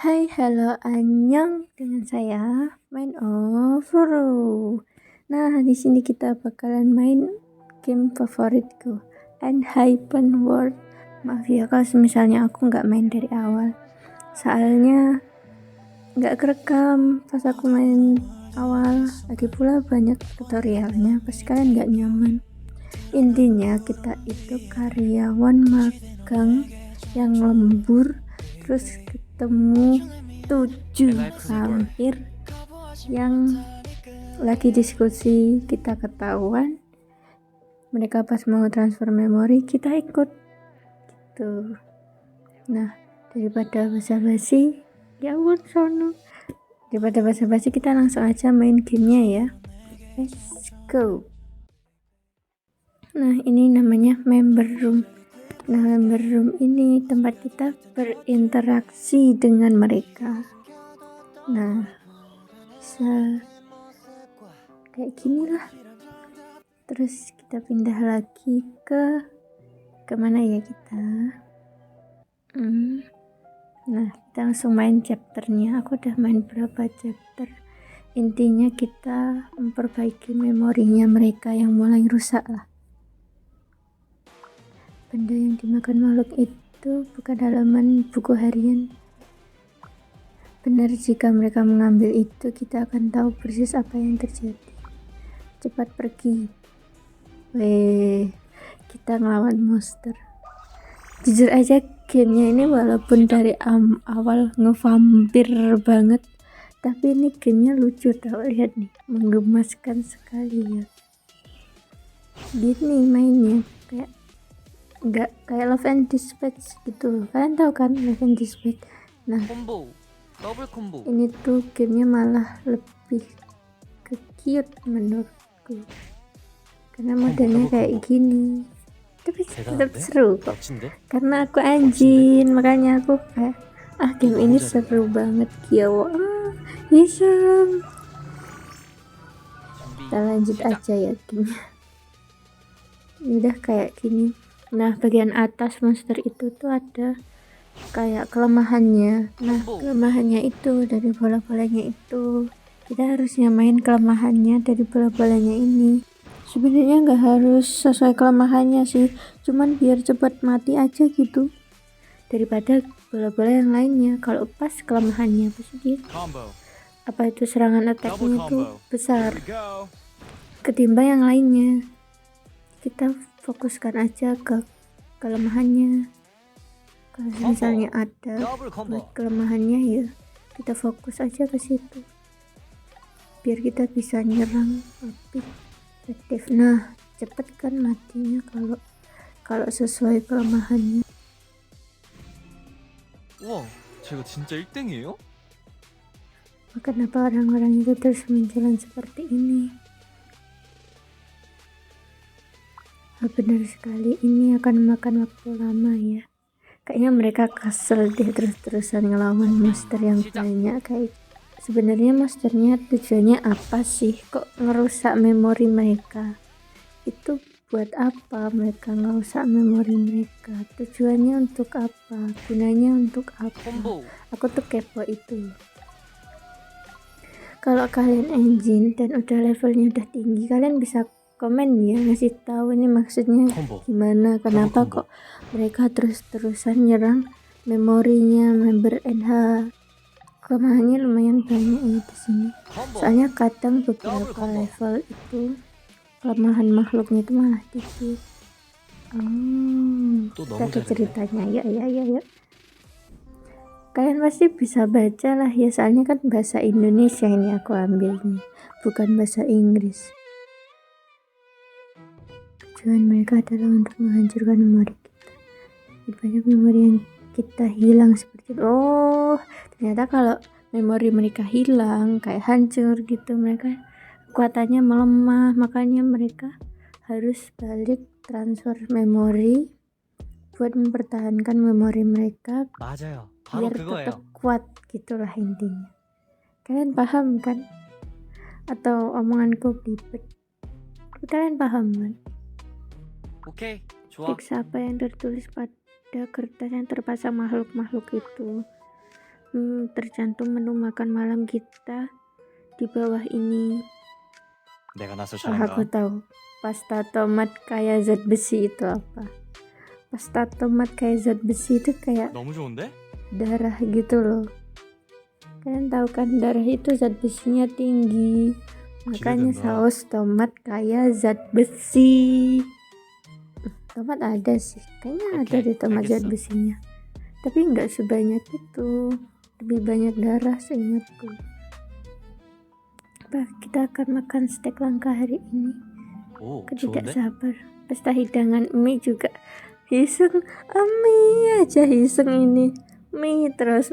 Hai, halo, annyeong dengan saya Main Overo. Nah, di sini kita bakalan main game favoritku, Enhypen World. Maaf ya kalau misalnya aku nggak main dari awal, soalnya nggak kerekam pas aku main awal. Lagi pula banyak tutorialnya, pasti kalian nggak nyaman. Intinya kita itu karyawan magang yang lembur, terus ketemu 7 vampir yang lagi diskusi. Kita ketahuan mereka pas mau transfer memori, kita ikut gitu. Nah, daripada basa-basi, ya ampun sono, daripada basa-basi kita langsung aja main gamenya ya. Let's go. Nah, ini namanya member room. Nah, member room ini tempat kita berinteraksi dengan mereka. Nah, bisa kayak gini lah. Terus kita pindah lagi ke kemana ya kita? Nah, kita langsung main chapternya. Aku udah main berapa chapter. Intinya kita memperbaiki memorinya mereka yang mulai rusak lah. Benda yang dimakan makhluk itu bukan halaman buku harian. Benar, jika mereka mengambil itu, kita akan tahu persis apa yang terjadi. Cepat pergi. Kita ngelawan monster. Jujur aja gamenya ini walaupun dari awal ngevampir banget, tapi ini gamenya lucu tau. Lihat nih, menggemaskan sekali ya. Gini mainnya kayak nggak kayak Love and Dispatch gitu. Kalian tahu kan Love and Dispatch? Nah, ini tuh gamenya malah lebih ke cute menurutku, karena modelnya kayak gini. Tapi tetap seru kok, karena aku anjing, makanya aku kayak game ini seru banget. Kyo Hisam. Kita lanjut aja ya gamenya. Ini udah kayak gini. Nah, bagian atas monster itu tuh ada kayak kelemahannya. Nah, kelemahannya itu dari bola-bolanya itu. Kita harus nyamain kelemahannya dari bola-bolanya ini. Sebenarnya nggak harus sesuai kelemahannya sih, cuman biar cepat mati aja gitu. Daripada bola-bola yang lainnya, kalau pas kelemahannya pasti apa itu serangan attack-nya itu besar ketimbang yang lainnya. Kita fokuskan aja ke kelemahannya. Kalau misalnya ada buat kelemahannya, ya kita fokus aja ke situ biar kita bisa nyerang lebih efektif. Nah, cepet kan matinya kalau sesuai kelemahannya. 와, 제가 진짜 1등이에요? Kenapa orang-orang itu terus menjalan seperti ini? Benar sekali, ini akan memakan waktu lama ya. Kayaknya mereka kesel deh terus-terusan ngelawan monster yang banyak. Kayak sebenarnya monsternya tujuannya apa sih? Kok ngerusak memori mereka? Itu buat apa mereka ngerusak memori mereka? Tujuannya untuk apa? Gunanya untuk apa? Aku tuh kepo itu. Kalau kalian engine dan udah levelnya udah tinggi, kalian bisa komen ya, ngasih tahu ini maksudnya gimana, kenapa kok mereka terus-terusan nyerang memorinya member NH. Kelemahannya lumayan banyak ini di sini. Soalnya kadang beberapa level itu kelemahan makhluknya itu malah dikit. Kita ada ceritanya. Ya. Kalian pasti bisa baca lah ya, soalnya kan bahasa Indonesia ini aku ambilnya, bukan bahasa Inggris. Tujuan mereka adalah untuk menghancurkan memori kita. Banyak memori yang kita hilang seperti itu. Ternyata kalau memori mereka hilang, kayak hancur gitu, mereka kekuatannya melemah. Makanya mereka harus balik transfer memori buat mempertahankan memori mereka biar tetap kuat, gitulah intinya. Kalian paham kan? Atau omonganku belibet? Kalian paham kan? 오케이, 좋아. Teks apa yang tertulis pada kertas yang terpasang makhluk-makhluk itu. tercantum menu makan malam kita di bawah ini. 내가 나설 Oh, aku 차례인가? tahu. Pasta tomat kayak zat besi itu apa? Pasta tomat kayak zat besi itu kayak 너무 좋은데? darah gitu loh. Kalian tahu kan darah itu zat besinya tinggi. Makanya 기대된다. saus tomat kayak zat besi. Tomat ada sih. Kayaknya ada Oke, di tomat zat 알겠어. besinya. Tapi nggak sebanyak itu. Lebih banyak darah seingatku. Bah, kita akan makan steak langka hari ini. 오, Aku tidak 좋은데? sabar. Pesta hidangan mie juga. Hiseng, mie aja hiseng ini. Mie terus.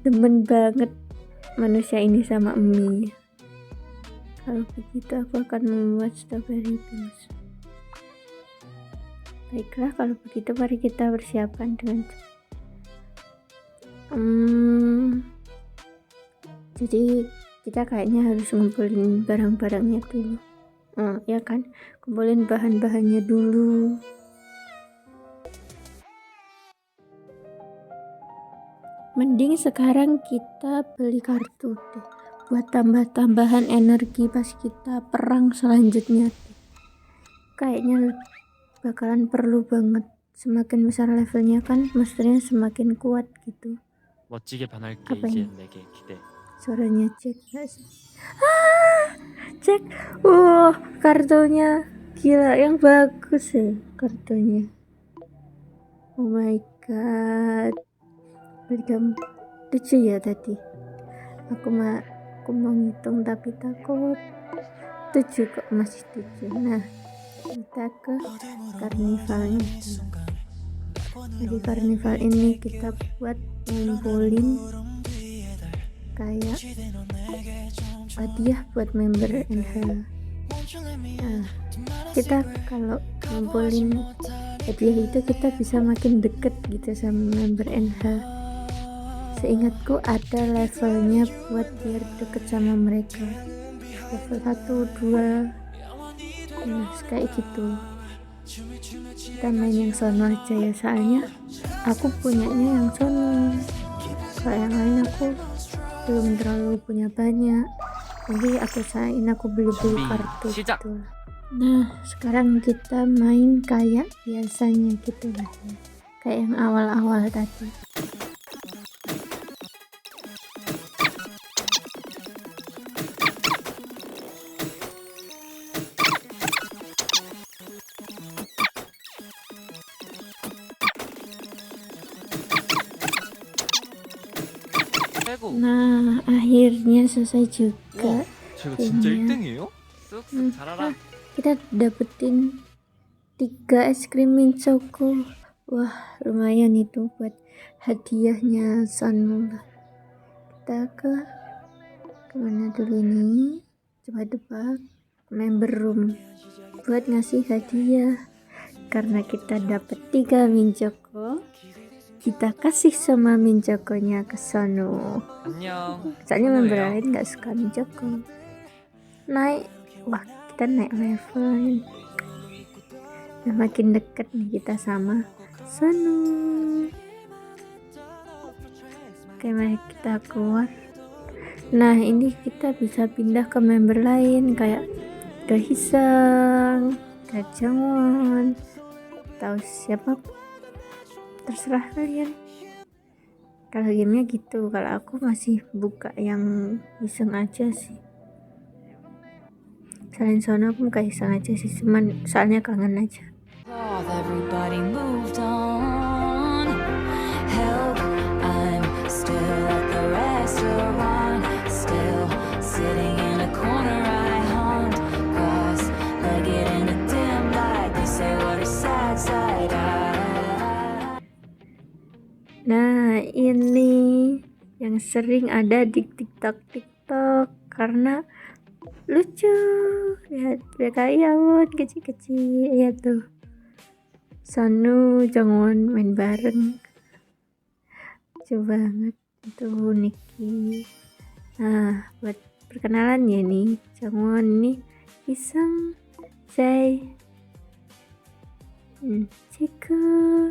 Demen banget manusia ini sama mie. Kalau begitu aku akan membuat strawberry beans. Baiklah, kalau begitu mari kita bersiapkan dengan jadi kita kayaknya harus ngumpulin barang-barangnya dulu. Ya kan, kumpulin bahan-bahannya dulu. Mending sekarang kita beli kartu deh, buat tambah-tambahan energi pas kita perang selanjutnya. Kayaknya bakalan perlu banget. Semakin besar levelnya kan, mestinya semakin kuat gitu. 멋지게 변할게 apa 이제 ini? 내게 기대. Suaranya Jack gak sih? Jack, kartunya gila, yang bagus ya kartunya. Oh my god, bergam lucu ya tadi. Aku mau ngitung tapi takut 7 kok, masih 7. Nah, kita ke karnivalnya. Jadi karnival ini kita buat ngumpulin kayak hadiah buat member NH. Nah, kita kalau ngumpulin hadiah itu kita bisa makin deket gitu sama member NH. Seingatku ada levelnya buat biar deket sama mereka, level 1, 2. Nah, kayak gitu. Kita main yang sono aja ya, soalnya aku punyanya yang sono. Kalau yang lain aku belum terlalu punya banyak, jadi aku beli-beli kartu 시작! gitu. Nah, sekarang kita main kayak biasanya gitu lah ya, kayak yang awal-awal tadi. 빼고. Nah, akhirnya selesai 와, juga. 저 이거 진짜 Kayaknya. 1등이에요? 쓱쓱 잘하라. Kita dapetin 3 es krim mint choco. Wah, lumayan itu buat hadiahnya Sanula. Kita ke kemana dulu ini? Coba tebak. Member room buat ngasih hadiah. Karena kita dapet 3 mint choco, kita kasih sama mint choconya ke Sono. 안녕. Soalnya member 선우예요. lain gak suka mint choco. Wah, kita naik level. Nah, makin deket nih kita sama Sanu. Oke, mari kita keluar. Nah, ini kita bisa pindah ke member lain, kayak ke Hisang, ke Jangwon, atau siapa, terserah kalian. Kalau gamenya gitu, kalau aku masih buka yang Hisang aja sih. Selain sono aku buka Hisang aja sih, cuman soalnya kangen aja. Everybody moved on. Help, I'm still at the restaurant, still sitting in a corner I haunt, cross-legged in a dim light. They say what a sad sight Nah, ini yang sering ada di TikTok karena lucu. Lihat mereka Yawon kecil-kecil ya tuh. Sanu Jangwon main bareng. Lucu banget itu Niki. Nah, buat perkenalan ya nih, Jangwon nih Iseng, Jae, Jiku,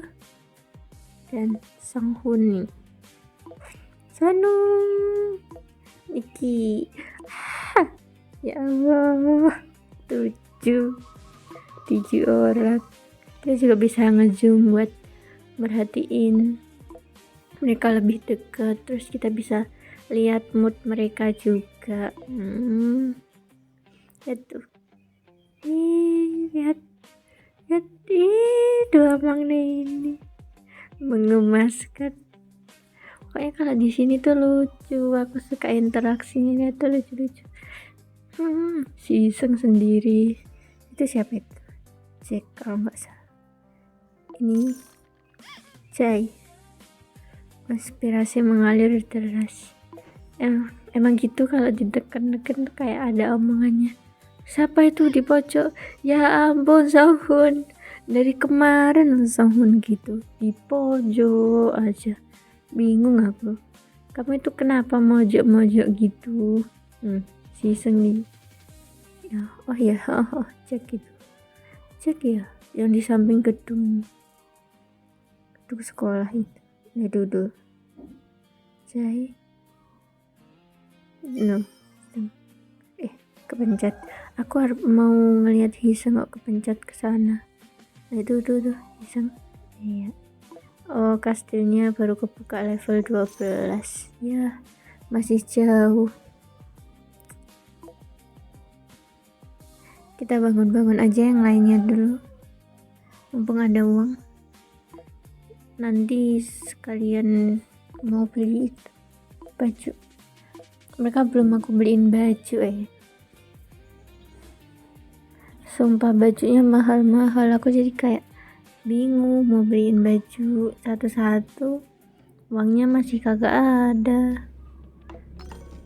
dan Songhun nih. Sanu Niki. Ya Allah, 7 orang. Kita juga bisa ngezoom buat merhatiin mereka lebih dekat, terus kita bisa lihat mood mereka juga. Lihat tuh, lihat dua magnet ini mengemaskan. Pokoknya kalau di sini tuh lucu, aku suka interaksinya tuh lucu-lucu. Si Iseng sendiri itu siapa itu? Jack kalau nggak salah. Ini Jai. Konspirasi mengalir deras. Emang gitu kalau ditekan-tekan tuh kayak ada omongannya. Siapa itu di pojok? Ya ampun, Sahun. Dari kemarin Sahun gitu di pojok aja. Bingung aku. Kamu itu kenapa mojok-mojok gitu? Si Iseng nih. Ya, cek gitu. Cek ya, yang di samping gedung sekolah itu. Ini duduk. Jai. No. Kepencet. Aku mau ngelihat Hiseng kok kepencet ke sana. Nah, itu Hiseng. Iya. Oh, kastilnya baru kebuka level 12. Ya, masih jauh. Kita bangun-bangun aja yang lainnya dulu. Mumpung ada uang. Nanti sekalian mau beli itu baju. Mereka belum aku beliin baju Sumpah bajunya mahal-mahal. Aku jadi kayak bingung mau beliin baju satu-satu. Uangnya masih kagak ada.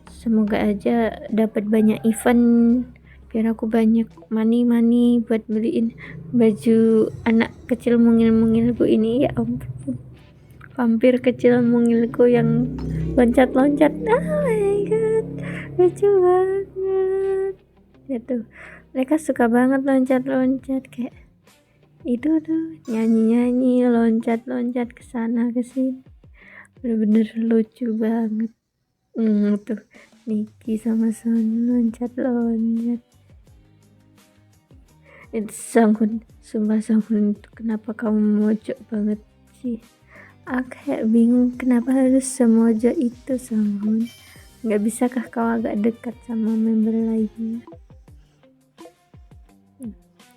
Semoga aja dapat banyak event biar aku banyak money buat beliin baju anak kecil mungil-mungilku ini. Ya ampun, vampir kecil mungilku yang loncat-loncat. Oh my god, lucu banget ya tuh. Mereka suka banget loncat-loncat kayak itu tuh, nyanyi-nyanyi, loncat-loncat kesana kesini, bener-bener lucu banget. Tuh Niki sama Son loncat-loncat. Itu Sanghun, sumpah Sanghun itu kenapa kamu mojok banget sih? Aku kayak bingung kenapa harus semojok itu Sanghun. Nggak bisakah kau agak dekat sama member lainnya?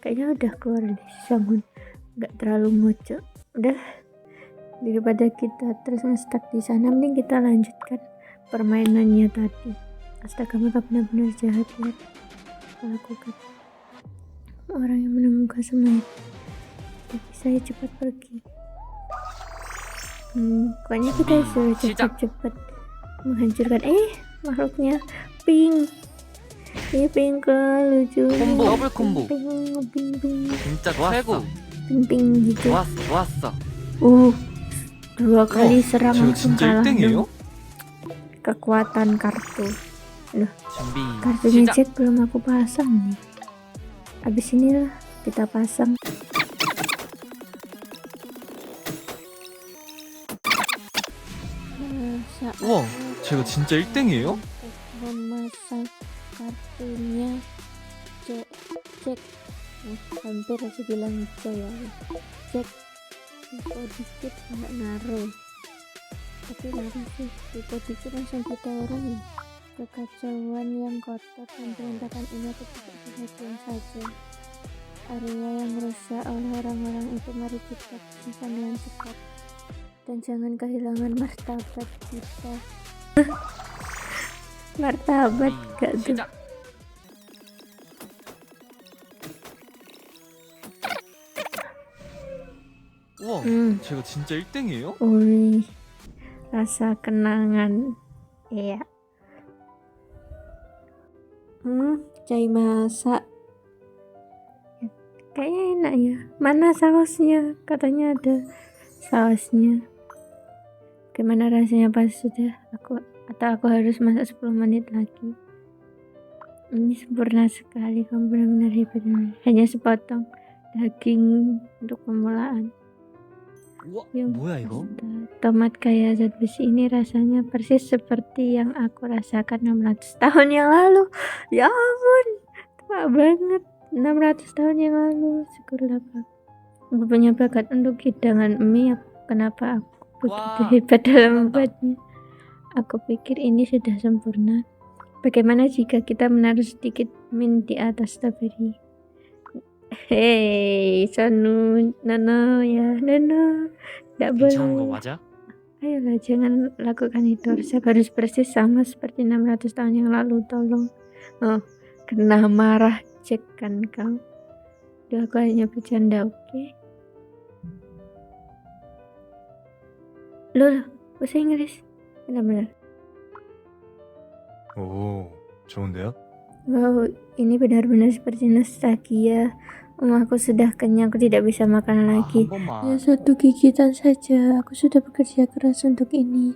Kayaknya udah keluar deh Sanghun, nggak terlalu mojok. Udah, daripada kita terus nge-stuck di sana, mending kita lanjutkan permainannya tadi. Astaga, mereka benar-benar jahat ya. Lakukan orang yang menemukan semua itu. Tapi saya cepat pergi. Pokoknya kita suruh cepat-cepat menghancurkan. Makhluknya pink. Ini pink lucu. 더블 콤보. Pink. 진짜 최고. Pink gitu. 좋았어. 2 kali serang 저 langsung 진짜 kalah 1등이에요? dong. Kekuatan kartu. 준비 Kartunya 시작. Jack belum aku pasang nih. Abis inilah kita pasang. 우와, 제가 진짜 1등이에요? Memasang kartunya Jack. Hampir aja bilang ya. Jack tipe dikit nggak naruh, tapi naruh sih. Tipe dikit langsung kita orang. Kekacauan yang kotor dan berantakan ini aku tidak diam saja. Area yang rusak oleh orang-orang itu mari kita bersihkan dengan cepat dan jangan kehilangan martabat kita. Martabat gak tuh? 시작. 우와, 제가 진짜 1등이에요? Wih, rasa kenangan. Iya. Cai masak. Kayaknya enak ya. Mana sausnya? Katanya ada sausnya. Gimana rasanya pas sudah aku harus masak 10 menit lagi? Ini sempurna sekali, kamu benar-benar hebat. Hanya sepotong daging untuk pemulaan. 우와, Yang 뭐야 이거? tomat kaya zat besi ini rasanya persis seperti yang aku rasakan 600 tahun yang lalu. Ya ampun, tua banget. 600 tahun yang lalu. Syukurlah Pak. Aku punya bakat untuk hidangan mie. Kenapa aku begitu Wah, hebat dalam mantap. membuatnya? Aku pikir ini sudah sempurna. Bagaimana jika kita menaruh sedikit mint di atas strawberry? Hei, Sonu, Nono ya, Nono. Tidak 괜찮은 거 boleh. 맞아? Ayolah, jangan lakukan itu. Resep harus persis sama seperti 600 tahun yang lalu, tolong. Oh, kena marah cek kan kau. Duh, aku hanya bercanda, oke? Loh, bahasa Inggris. Benar-benar. 오, 좋은데요? Wow, ini benar-benar seperti nostalgia. Aku sudah kenyang, aku tidak bisa makan 아, lagi. 한 Ya 번만. satu gigitan saja, aku sudah bekerja keras untuk ini.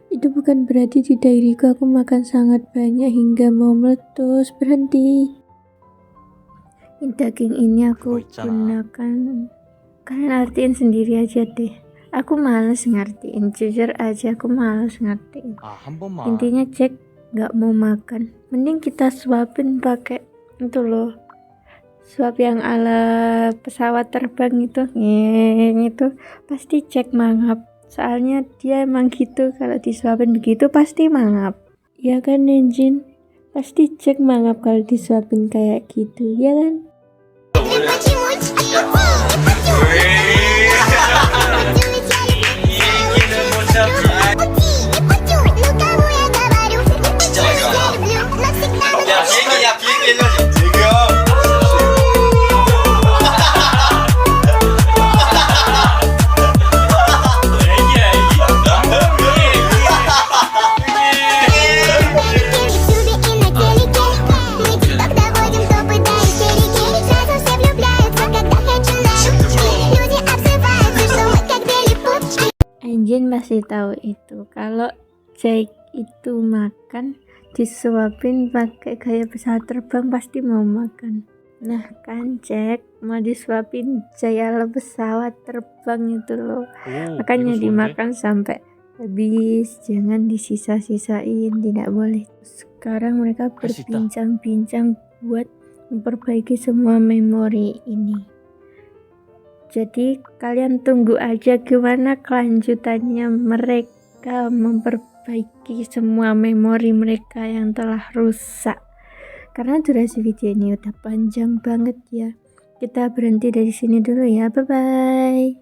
Itu bukan berarti di diriku aku makan sangat banyak hingga mau meletus. Berhenti. Daging ini aku 그거 있잖아. gunakan. Kalian artiin sendiri aja deh. Aku males ngertiin, jujur aja aku males ngertiin. 아, 한 번만. Intinya cek nggak mau makan, mending kita suapin pakai itu loh, suap yang ala pesawat terbang itu, itu pasti cek mangap. Soalnya dia emang gitu, kalau disuapin begitu pasti mangap. Ya kan Nenjin? Pasti cek mangap kalau disuapin kayak gitu, ya kan? Anjin masih tahu itu kalau Jake itu makan disuapin pakai gaya pesawat terbang pasti mau makan. Nah kan Jack mau disuapin gaya pesawat terbang itu loh, 오, makanya 이거 좋은데? dimakan sampai habis, jangan disisa-sisain, tidak boleh. Sekarang mereka 할수 있다. berbincang-bincang buat memperbaiki semua memori ini. Jadi kalian tunggu aja gimana kelanjutannya mereka memperbaiki semua memori mereka yang telah rusak. Karena durasi video ini udah panjang banget ya. Kita berhenti dari sini dulu ya. Bye bye.